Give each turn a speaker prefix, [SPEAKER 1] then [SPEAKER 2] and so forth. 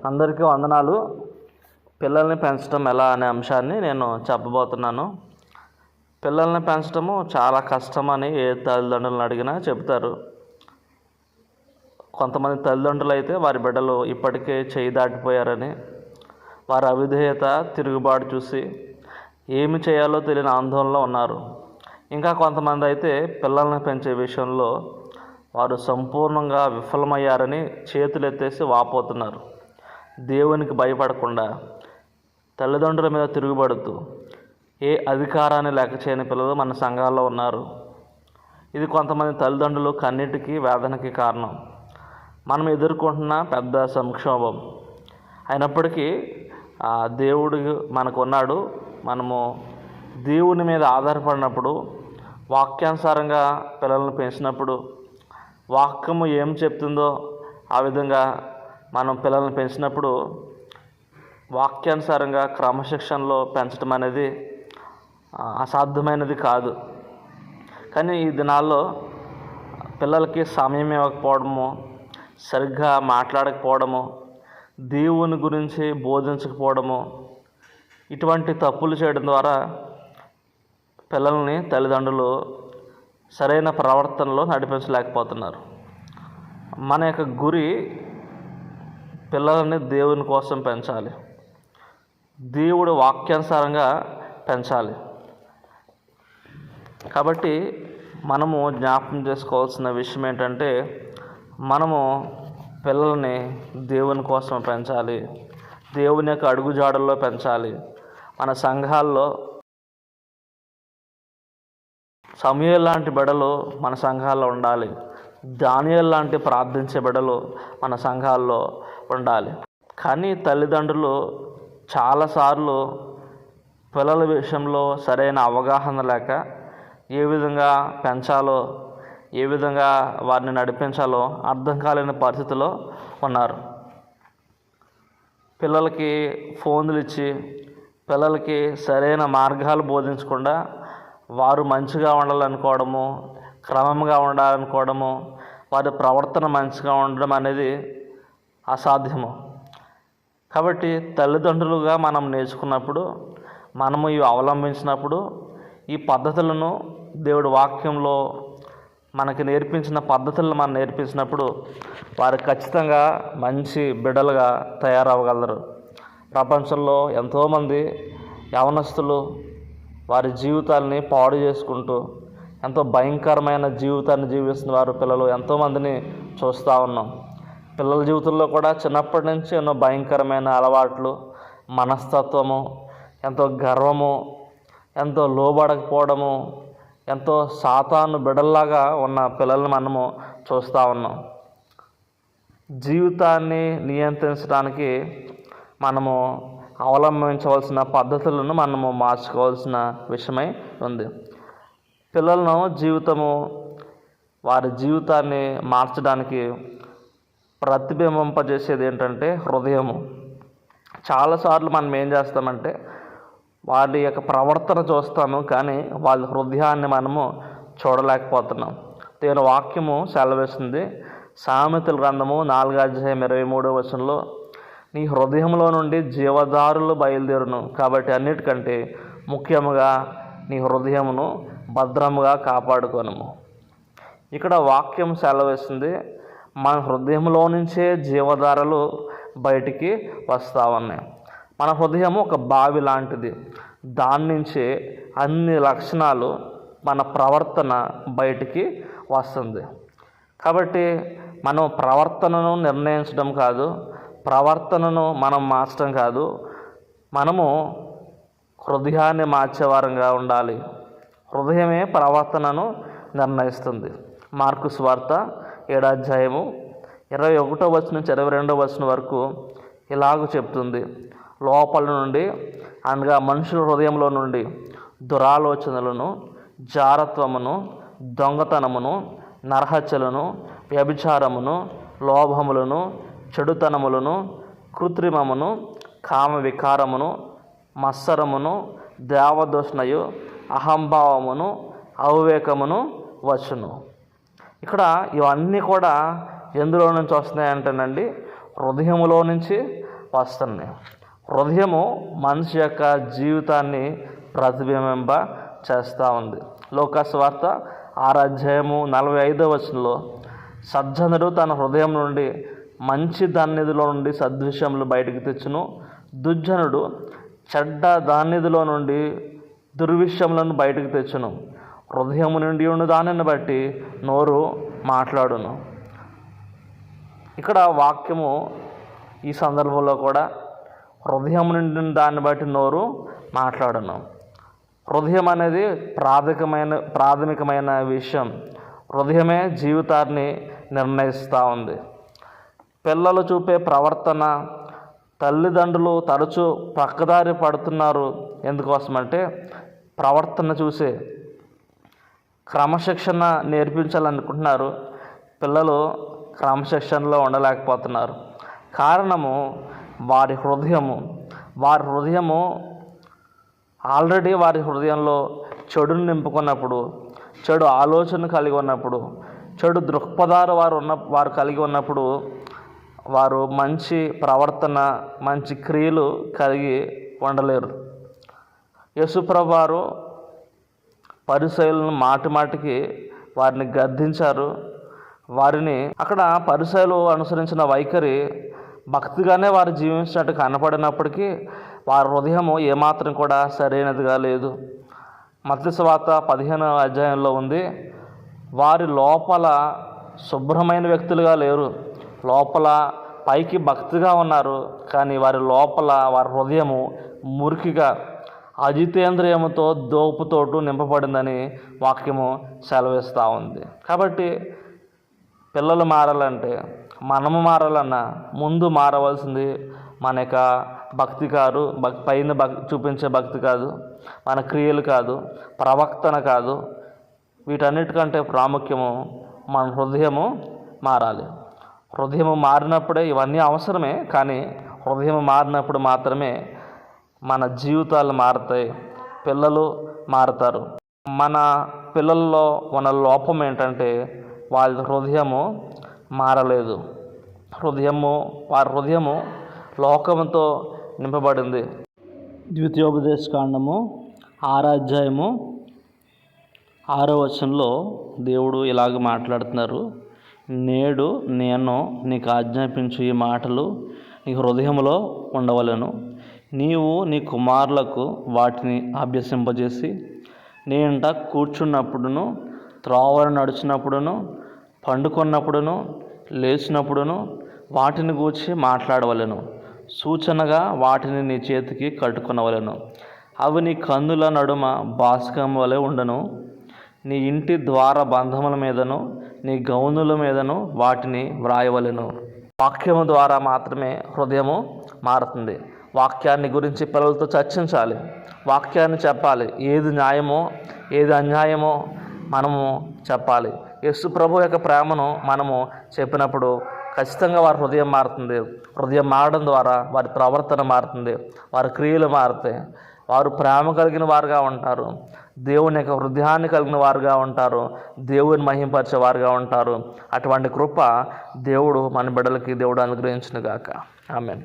[SPEAKER 1] అందరికీ వందనాలు. పిల్లల్ని పెంచడం ఎలా అనే అంశాన్ని నేను చెప్పబోతున్నాను. పిల్లల్ని పెంచడము చాలా కష్టమని ఏ తల్లిదండ్రులను అడిగినా చెబుతారు. కొంతమంది తల్లిదండ్రులు అయితే వారి బిడ్డలు ఇప్పటికే చేయి దాటిపోయారని, వారి అవిధేయత, తిరుగుబాటు చూసి ఏమి చేయాలో తెలియని ఆందోళనలో ఉన్నారు. ఇంకా కొంతమంది అయితే పిల్లల్ని పెంచే విషయంలో వారు సంపూర్ణంగా విఫలమయ్యారని చేతులెత్తేసి వాపోతున్నారు. దేవునికి భయపడకుండా తల్లిదండ్రుల మీద తిరుగుబడుతూ ఏ అధికారాన్ని లెక్క చేయని పిల్లలు మన సంఘాల్లో ఉన్నారు. ఇది కొంతమంది తల్లిదండ్రులు కన్నిటికి వేదనకి కారణం. మనం ఎదుర్కొంటున్న పెద్ద సంక్షోభం. అయినప్పటికీ దేవుడు మనకు ఉన్నాడు. మనము దేవుని మీద ఆధారపడినప్పుడు, వాక్యానుసారంగా పిల్లలను పెంచినప్పుడు, వాక్యము ఏం చెప్తుందో ఆ విధంగా మనం పిల్లల్ని పెంచినప్పుడు, వాక్యానుసారంగా క్రమశిక్షణలో పెంచడం అనేది అసాధ్యమైనది కాదు. కానీ ఈ దినాల్లో పిల్లలకి సమయం ఇవ్వకపోవడము, సరిగ్గా మాట్లాడకపోవడము, దేవుని గురించి బోధించకపోవడము, ఇటువంటి తప్పులు చేయడం ద్వారా పిల్లల్ని తల్లిదండ్రులు సరైన ప్రవర్తనలో నడిపించలేకపోతున్నారు. మన యొక్క గురి పిల్లలని దేవుని కోసం పెంచాలి, దేవుడు వాక్యానుసారంగా పెంచాలి. కాబట్టి మనము జ్ఞాపకం చేసుకోవాల్సిన విషయం ఏంటంటే, మనము పిల్లల్ని దేవుని కోసం పెంచాలి, దేవుని యొక్క అడుగుజాడల్లో పెంచాలి. మన సంఘాల్లో సమూయేలు లాంటి బిడ్డలు మన సంఘాల్లో ఉండాలి. దానియేలు లాంటి ప్రార్థించే బిడ్డలు మన సంఘాల్లో ఉండాలి. కానీ తల్లిదండ్రులు చాలాసార్లు పిల్లల విషయంలో సరైన అవగాహన లేక ఏ విధంగా పెంచాలో, ఏ విధంగా వారిని నడిపించాలో అర్థం కాలేని పరిస్థితిలో ఉన్నారు. పిల్లలకి ఫోన్లు ఇచ్చి పిల్లలకి సరైన మార్గాలు బోధించకుండా వారు మంచిగా ఉండాలనుకోవడము, క్రమంగా ఉండాలనుకోవడము, వారి ప్రవర్తన మంచిగా ఉండడం అనేది అసాధ్యము. కాబట్టి తల్లిదండ్రులుగా మనం నేర్చుకున్నప్పుడు, మనము ఇవి అవలంబించినప్పుడు, ఈ పద్ధతులను దేవుడి వాక్యంలో మనకి నేర్పించిన పద్ధతులను మనం నేర్పించినప్పుడు వారు ఖచ్చితంగా మంచి బిడ్డలుగా తయారవ్వగలరు. ప్రపంచంలో ఎంతోమంది యవనస్తులు వారి జీవితాలని పాడు చేసుకుంటూ ఎంతో భయంకరమైన జీవితాన్ని జీవిస్తున్న వారు పిల్లలు ఎంతోమందిని చూస్తూ ఉన్నాం. పిల్లల జీవితంలో కూడా చిన్నప్పటి నుంచి ఎన్నో భయంకరమైన అలవాట్లు, మనస్తత్వము, ఎంతో గర్వము, ఎంతో లోబడకపోవడము, ఎంతో సాతాను బిడ్డల్లాగా ఉన్న పిల్లల్ని మనము చూస్తూ ఉన్నాం. జీవితాన్ని నియంత్రించడానికి మనము అవలంబించవలసిన పద్ధతులను మనము మార్చుకోవాల్సిన విషయమై ఉంది. పిల్లలను వారి జీవితాన్ని మార్చడానికి ప్రతిబింబింపజేసేది ఏంటంటే హృదయము. చాలాసార్లు మనం ఏం చేస్తామంటే వారి యొక్క ప్రవర్తన చూస్తాము, కానీ వాళ్ళ హృదయాన్ని మనము చూడలేకపోతున్నాం. దేవుని వాక్యము సెలవిస్తుంది. సామెతల గ్రంథము 4:23 నీ హృదయంలో నుండి జీవదారులు బయలుదేరును, కాబట్టి అన్నిటికంటే ముఖ్యముగా నీ హృదయమును భద్రముగా కాపాడుకొనుము. ఇక్కడ వాక్యం సెలవిస్తుంది, మన హృదయంలో నుంచే జీవధారలు బయటికి వస్తూ ఉన్నాయి. మన హృదయము ఒక బావి లాంటిది. దాని నుంచే అన్ని లక్షణాలు, మన ప్రవర్తన బయటికి వస్తుంది. కాబట్టి మనం ప్రవర్తనను నిర్ణయించడం కాదు, ప్రవర్తనను మనం మార్చడం కాదు, మనము హృదయాన్ని మార్చేవారంగా ఉండాలి. హృదయమే ప్రవర్తనను నిర్ణయిస్తుంది. మార్కు సువార్త 7:21-22 వరకు ఇలాగ చెప్తుంది. లోపల నుండి అనగా మనుషుల హృదయంలో నుండి దురాలోచనలను, జారత్వమును, దొంగతనమును, నరహత్యలను, వ్యభిచారమును, లోభములను, చెడుతనములను, కృత్రిమమును, కామ వికారమును, మత్సరమును, దేవదూషణయు, అహంభావమును, అవివేకమును వచ్చును. ఇక్కడ ఇవన్నీ కూడా ఎందులో నుంచి వస్తున్నాయంటేనండి, హృదయములో నుంచి వస్తుంది. హృదయము మనిషి యొక్క జీవితాన్ని ప్రతిబింబింప చేస్తూ ఉంది. లోకాసు వార్త 6:45 సజ్జనుడు తన హృదయం నుండి మంచి దాన్నిధిలో నుండి సద్విషయములు బయటకు తెచ్చును, దుర్జనుడు చెడ్డ దాన్నిధిలో నుండి దుర్విషయములను బయటకు తెచ్చును. హృదయము నుండి ఉన్న దానిని బట్టి నోరు మాట్లాడును. ఇక్కడ వాక్యము ఈ సందర్భంలో కూడా హృదయం నుండి దాన్ని బట్టి నోరు మాట్లాడును. హృదయం అనేది ప్రాథమికమైన విషయం. హృదయమే జీవితాన్ని నిర్ణయిస్తూ ఉంది. పిల్లలు చూపే ప్రవర్తన తల్లిదండ్రులు తరచూ పక్కదారి పడుతున్నారు. ఎందుకోసమంటే ప్రవర్తన చూసే క్రమశిక్షణ నేర్పించాలనుకుంటున్నారు. పిల్లలు క్రమశిక్షణలో ఉండలేకపోతున్నారు. కారణము వారి హృదయము ఆల్రెడీ వారి హృదయంలో చెడును నింపుకున్నప్పుడు, చెడు ఆలోచన కలిగి ఉన్నప్పుడు, చెడు దృక్పథాలు వారు కలిగి ఉన్నప్పుడు వారు మంచి ప్రవర్తన, మంచి క్రియలు కలిగి ఉండలేరు. యేసుప్రభువు వారు పరిసయ్యులను మాటికి వారిని గద్దించారు. వారిని అక్కడ పరిసయ్యులు అనుసరించిన వైఖరి భక్తిగానే వారు జీవించినట్టు కనపడినప్పటికీ వారి హృదయము ఏమాత్రం కూడా సరైనదిగా లేదు. మత్తయి సువార్త 15 ఉంది, వారి లోపల శుభ్రమైన వ్యక్తులుగా లేరు. లోపల పైకి భక్తిగా ఉన్నారు, కానీ వారి లోపల వారి హృదయము మురికిగా అజితేంద్రియముతో దోపుతోటు నింపబడిందని వాక్యము సెలవిస్తూ ఉంది. కాబట్టి పిల్లలు మారాలంటే, మనము మారాలన్నా ముందు మారవలసింది మన యొక్క భక్తి కాదు, పైన చూపించే భక్తి కాదు, మన క్రియలు కాదు, ప్రవక్తన కాదు. వీటన్నిటికంటే ప్రాముఖ్యము మన హృదయము మారాలి. హృదయము మారినప్పుడే ఇవన్నీ అవసరమే, కానీ హృదయం మారినప్పుడు మాత్రమే మన జీవితాలు మారుతాయి, పిల్లలు మారుతారు. మన పిల్లల్లో ఉన్న లోపం ఏంటంటే వాళ్ళ హృదయము మారలేదు. వారి హృదయము లోకంతో నింపబడింది. ద్వితీయోపదేశకాండము 6:6 దేవుడు ఇలాగ మాట్లాడుతున్నారు. నేడు నేను నీకు ఆజ్ఞాపించు ఈ మాటలు నీ హృదయంలో ఉండవలెను. నీవు నీ కుమారులకు వాటిని అభ్యసింపజేసి నీ ఇంట కూర్చున్నప్పుడును, త్రోవన నడిచినప్పుడును, పండుకున్నప్పుడును, లేచినప్పుడును వాటిని గూర్చి మాట్లాడవలెను. సూచనగా వాటిని నీ చేతికి కట్టుకొనవలెను. అవి నీ కన్నుల నడుమ బాస్కం వలె ఉండను. నీ ఇంటి ద్వార బంధముల మీదను, నీ గౌనుల మీదను వాటిని వ్రాయవలెను. వాక్యము ద్వారా మాత్రమే హృదయము మారుతుంది. వాక్యాన్ని గురించి పిల్లలతో చర్చించాలి, వాక్యాన్ని చెప్పాలి. ఏది న్యాయమో ఏది అన్యాయమో మనము చెప్పాలి. యేసు ప్రభు యొక్క ప్రేమను మనము చెప్పినప్పుడు ఖచ్చితంగా వారి హృదయం మారుతుంది. హృదయం మారడం ద్వారా వారి ప్రవర్తన మారుతుంది, వారి క్రియలు మారుతాయి. వారు ప్రేమ కలిగిన వారుగా ఉంటారు, దేవుని యొక్క హృదయాన్ని కలిగిన వారుగా ఉంటారు, దేవుని మహింపరిచే వారుగా ఉంటారు. అటువంటి కృప దేవుడు మన బిడ్డలకి దేవుడు అనుగ్రహించును గాక. ఆమేన్.